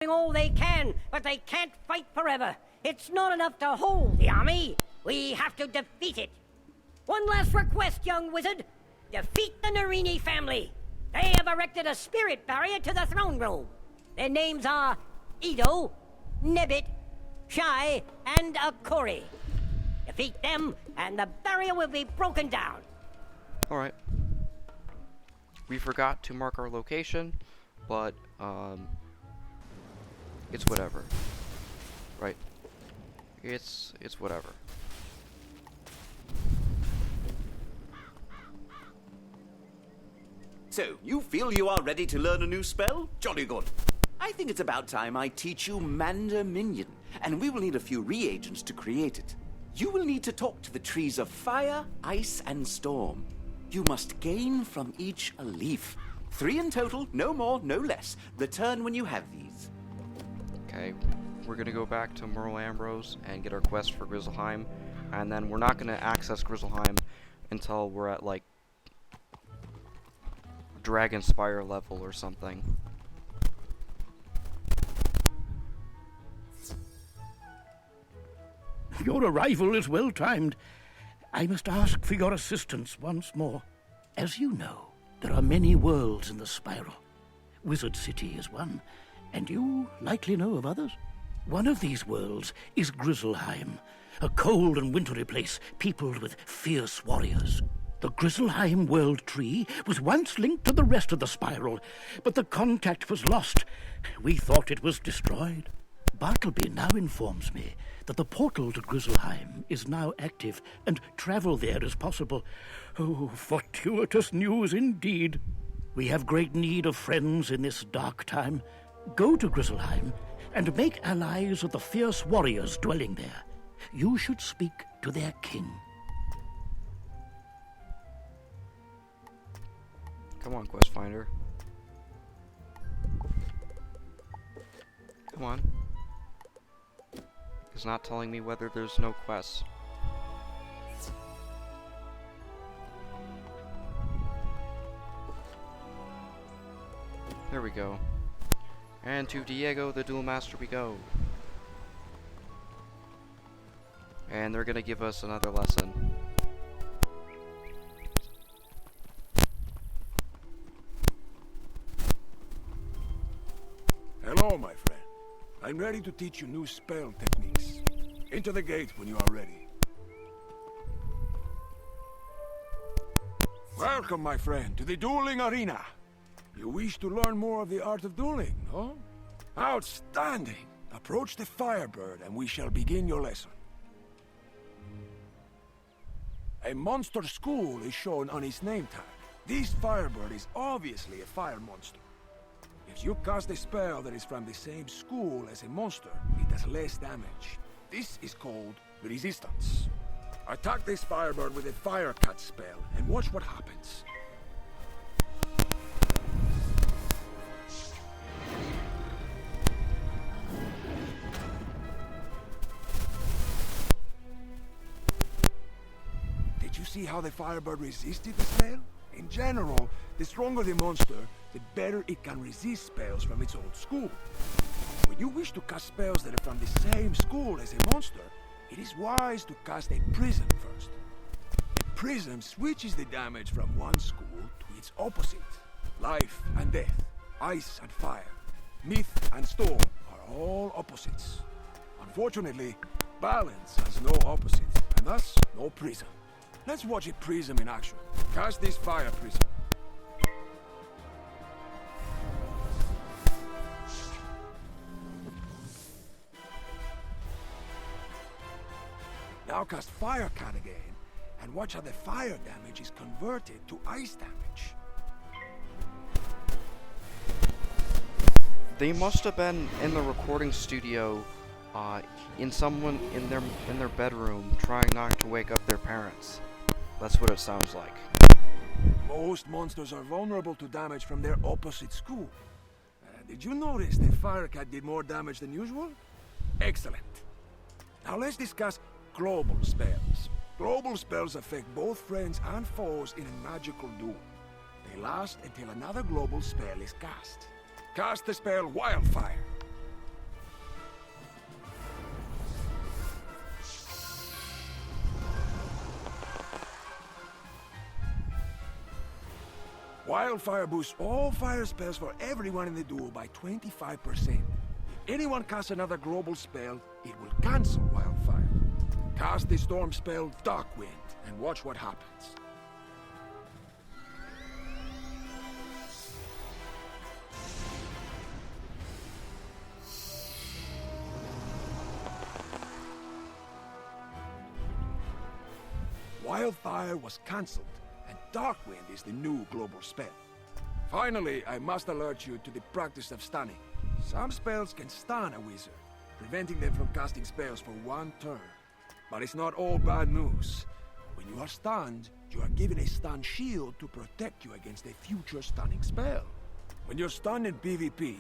doing all they can, but they can't fight forever. It's not enough to hold the army. We have to defeat it. One last request, young wizard. Defeat the Narini family. They have erected a spirit barrier to the throne room. Their names are Edo, Nebbit, Shai, and Akori. Defeat them, and the barrier will be broken down. Alright. We forgot to mark our location, but, it's whatever. Right. It's whatever. So, you feel you are ready to learn a new spell? Jolly good. I think it's about time I teach you Mander Minion, and we will need a few reagents to create it. You will need to talk to the trees of fire, ice, and storm. You must gain from each a leaf. 3 in total, no more, no less. Return when you have these. Okay, we're gonna go back to Merle Ambrose and get our quest for Grizzleheim, and then we're not gonna access Grizzleheim until we're at, like, Dragon Spire level or something. Your arrival is well timed. I must ask for your assistance once more. As you know, there are many worlds in the spiral. Wizard City is one, and you likely know of others. One of these worlds is Grizzleheim, a cold and wintry place peopled with fierce warriors. The Grizzleheim World Tree was once linked to the rest of the spiral, but the contact was lost. We thought it was destroyed. Bartleby now informs me that the portal to Grizzleheim is now active, and travel there is possible. Oh, fortuitous news indeed. We have great need of friends in this dark time. Go to Grizzleheim and make allies of the fierce warriors dwelling there. You should speak to their king. Come on, quest finder. Come on. It's not telling me whether there's no quests. There we go. And to Diego the Duel Master we go. And they're gonna give us another lesson. Hello, my friend. I'm ready to teach you new spell techniques. Enter the gate when you are ready. Welcome, my friend, to the dueling arena. You wish to learn more of the art of dueling, no? Outstanding! Approach the Firebird and we shall begin your lesson. A monster school is shown on his name tag. This Firebird is obviously a fire monster. If you cast a spell that is from the same school as a monster, it does less damage. This is called resistance. Attack this Firebird with a Fire Cut spell and watch what happens. Did you see how the Firebird resisted the spell? In general, the stronger the monster, the better it can resist spells from its old school. When you wish to cast spells that are from the same school as a monster, it is wise to cast a prism first. A prism switches the damage from one school to its opposite. Life and death, ice and fire, myth and storm are all opposites. Unfortunately, balance has no opposite, and thus no prism. Let's watch a prism in action. Cast this fire prism. Now cast Fire Cut again, and watch how the fire damage is converted to ice damage. They must have been in the recording studio, in their bedroom, trying not to wake up their parents. That's what it sounds like. Most monsters are vulnerable to damage from their opposite school. Did you notice the Fire Cut did more damage than usual? Excellent. Now let's discuss global spells. Global spells affect both friends and foes in a magical duel. They last until another global spell is cast. Cast the spell Wildfire. Wildfire boosts all fire spells for everyone in the duo by 25%. If anyone casts another global spell, it will cancel Wildfire. Cast the storm spell Dark Wind and watch what happens. Wildfire was cancelled, and Darkwind is the new global spell. Finally, I must alert you to the practice of stunning. Some spells can stun a wizard, preventing them from casting spells for one turn. But it's not all bad news. When you are stunned, you are given a stun shield to protect you against a future stunning spell. When you're stunned in PvP,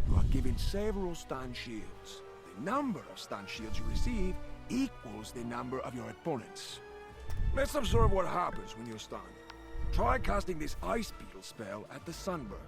you are given several stun shields. The number of stun shields you receive equals the number of your opponents. Let's observe what happens when you're stunned. Try casting this Ice Beetle spell at the Sunburn.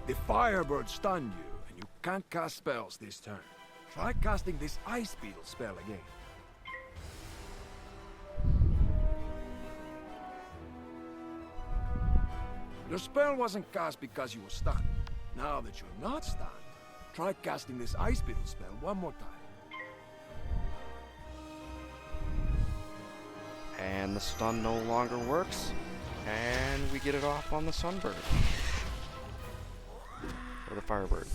The Firebird stunned you, and you can't cast spells this turn. Try casting this Ice Beetle spell again. Your spell wasn't cast because you were stunned. Now that you're not stunned, try casting this Ice Beetle spell one more time. And the stun no longer works, and we get it off on the Sunbird. Or the Firebird.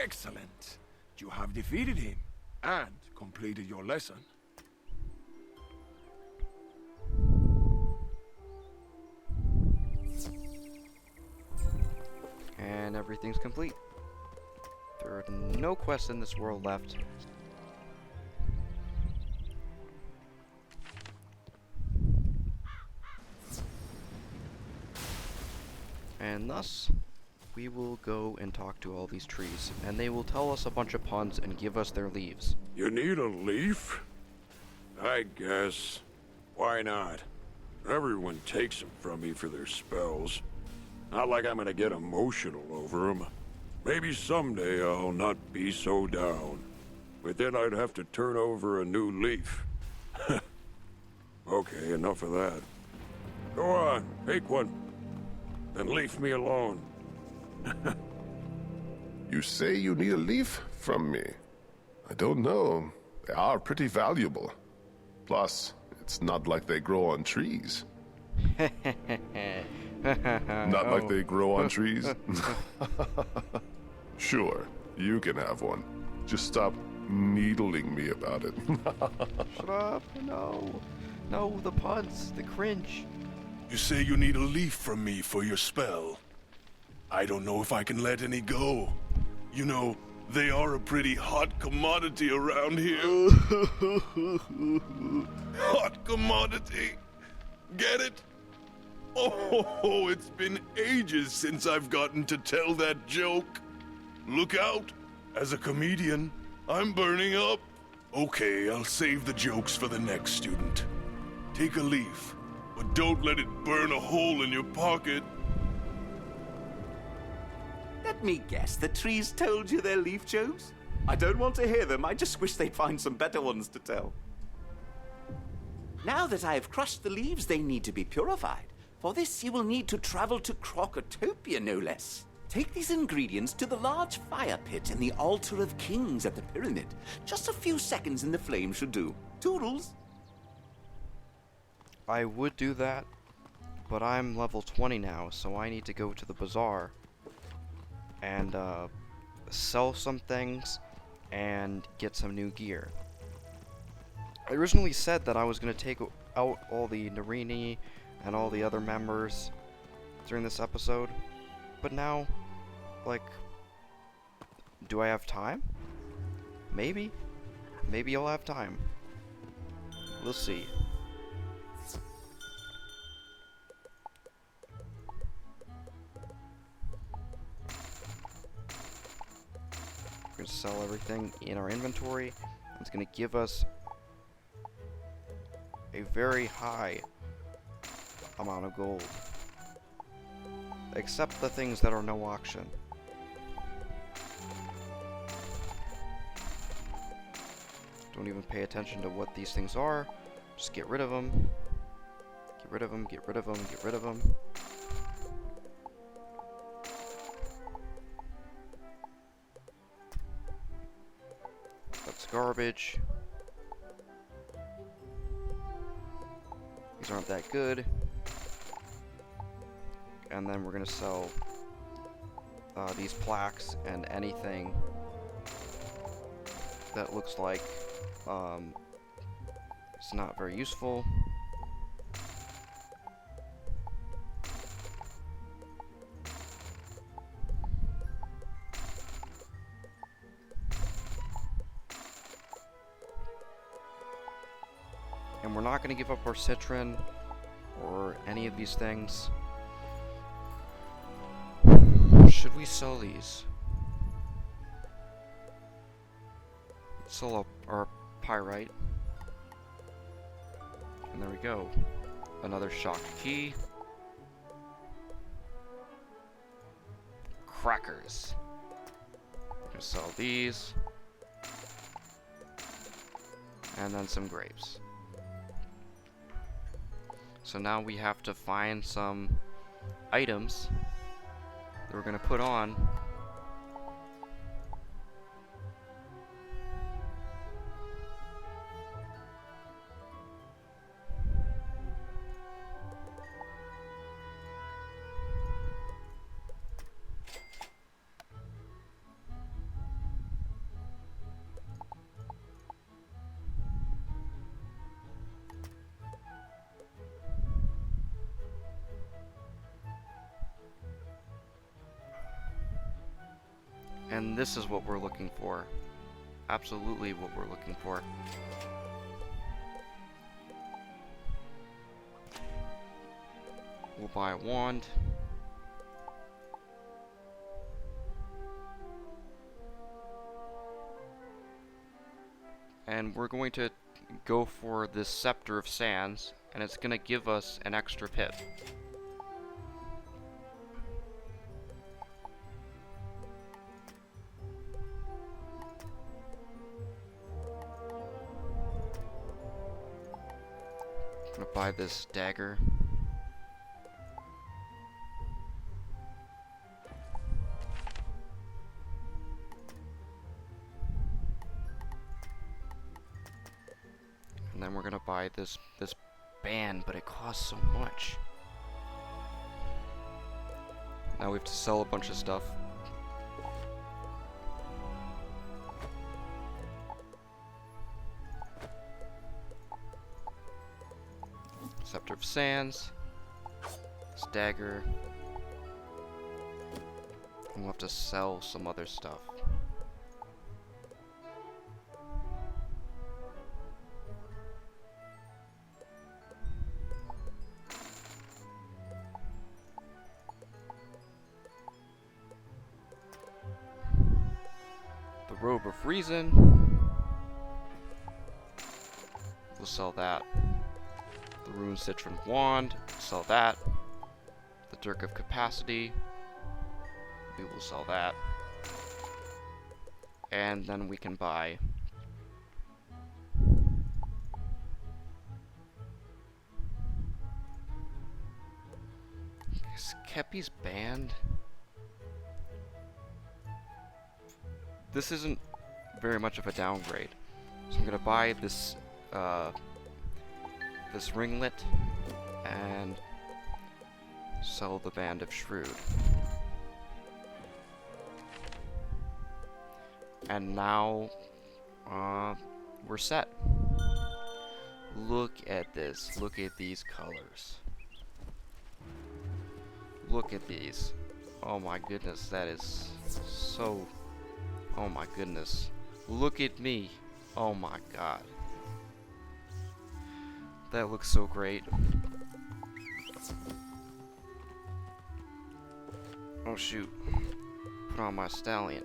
Excellent! You have defeated him, and completed your lesson. And everything's complete. There are no quests in this world left. And thus, we will go and talk to all these trees, and they will tell us a bunch of puns and give us their leaves. You need a leaf? I guess. Why not? Everyone takes them from me for their spells. Not like I'm gonna get emotional over them. Maybe someday I'll not be so down. But then I'd have to turn over a new leaf. Okay, enough of that. Go on, take one. Then leave me alone. You say you need a leaf from me? I don't know. They are pretty valuable. Plus, it's not like they grow on trees. Not like they grow on trees? Sure, you can have one. Just stop needling me about it. Shut up! No! No, the puns, the cringe. You say you need a leaf from me for your spell. I don't know if I can let any go. You know, they are a pretty hot commodity around here. Hot commodity. Get it? Oh, it's been ages since I've gotten to tell that joke. Look out. As a comedian, I'm burning up. Okay, I'll save the jokes for the next student. Take a leaf, but don't let it burn a hole in your pocket. Let me guess, the trees told you their leaf jokes? I don't want to hear them, I just wish they'd find some better ones to tell. Now that I have crushed the leaves, they need to be purified. For this, you will need to travel to Crocotopia, no less. Take these ingredients to the large fire pit in the Altar of Kings at the pyramid. Just a few seconds in the flame should do. Toodles! I would do that, but I'm level 20 now, so I need to go to the bazaar and sell some things and get some new gear. I originally said that I was going to take out all the Narini and all the other members during this episode, but now, like, do I have time? Maybe. Maybe I'll have time. We'll see. We're going to sell everything in our inventory. It's going to give us a very high amount of gold. Except the things that are no auction. Don't even pay attention to what these things are. Just get rid of them. Get rid of them, get rid of them, get rid of them. That's garbage. These aren't that good. And then we're gonna sell these plaques and anything that looks like it's not very useful. And we're not going to give up our citron or any of these things. Should we sell these? Let's sell our pyrite. And there we go. Another shocked key. Crackers. We're gonna sell these. And then some grapes. So now we have to find some items that we're gonna put on. And this is what we're looking for. Absolutely what we're looking for. We'll buy a wand. And we're going to go for this Scepter of Sands, and it's going to give us an extra pip. I'm gonna buy this dagger. And then we're gonna buy this band, but it costs so much. Now we have to sell a bunch of stuff. Scepter of Sands, this dagger, and we'll have to sell some other stuff. The Robe of Reason, we'll sell that. The Rune Citron Wand, sell that. The Dirk of Capacity, we will sell that. And then we can buy Kepi's band. This isn't very much of a downgrade. So I'm gonna buy this this ringlet and sell the Band of Shrewd. And now we're set. Look at this. Look at these colors. Look at these. Oh my goodness, that is so... Oh my goodness. Look at me. Oh my god. That looks so great. Oh shoot. Put on my stallion.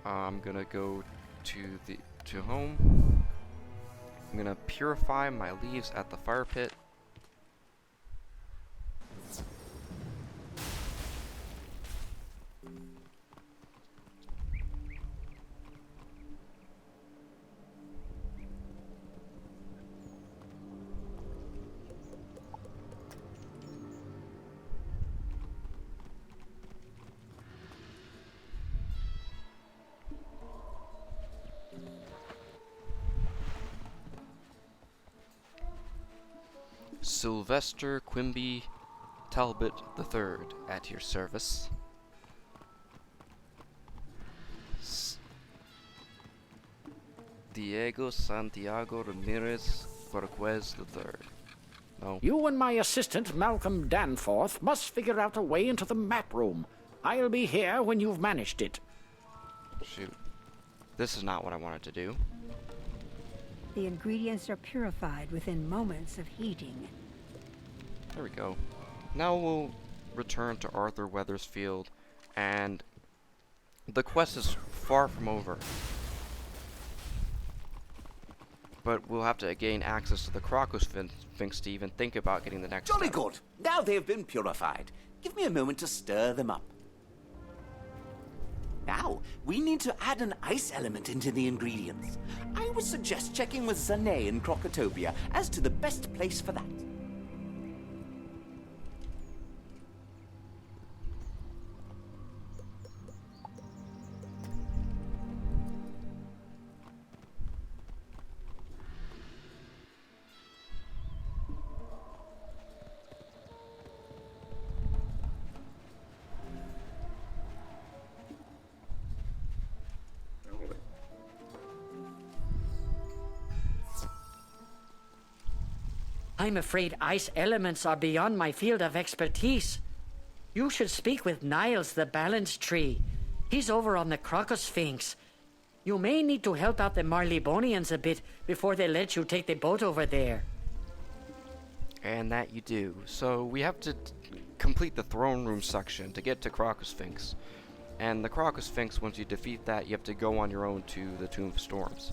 I'm gonna go to home. I'm gonna purify my leaves at the fire pit. Sylvester Quimby Talbot III at your service. Diego Santiago Ramirez Corquez III. No. You and my assistant, Malcolm Danforth, must figure out a way into the map room. I'll be here when you've managed it. Shoot. This is not what I wanted to do. The ingredients are purified within moments of heating. There we go. Now we'll return to Arthur Weathersfield, and the quest is far from over. But we'll have to gain access to the Crocus Sphinx to even think about getting the next Jolly step. good. Now they have been purified. Give me a moment to stir them up. Now, we need to add an ice element into the ingredients. I would suggest checking with Zane in Crocotopia as to the best place for that. I'm afraid ice elements are beyond my field of expertise. You should speak with Niles, the balance tree. He's over on the Crocus Sphinx. You may need to help out the Marleybonians a bit before they let you take the boat over there. And that you do. So we have to complete the throne room section to get to Crocus Sphinx. And the Crocus Sphinx, once you defeat that, you have to go on your own to the Tomb of Storms.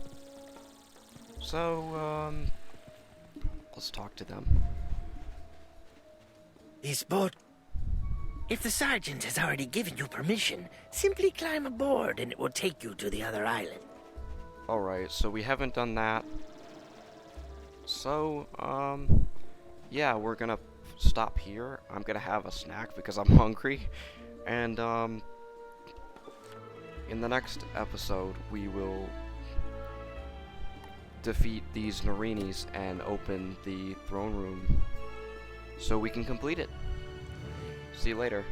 So, let's talk to them. This boat... If the sergeant has already given you permission, simply climb aboard and it will take you to the other island. Alright, so we haven't done that. So, yeah, we're gonna stop here. I'm gonna have a snack because I'm hungry. And, in the next episode, we will defeat these Narinis and open the throne room so we can complete it. See you later.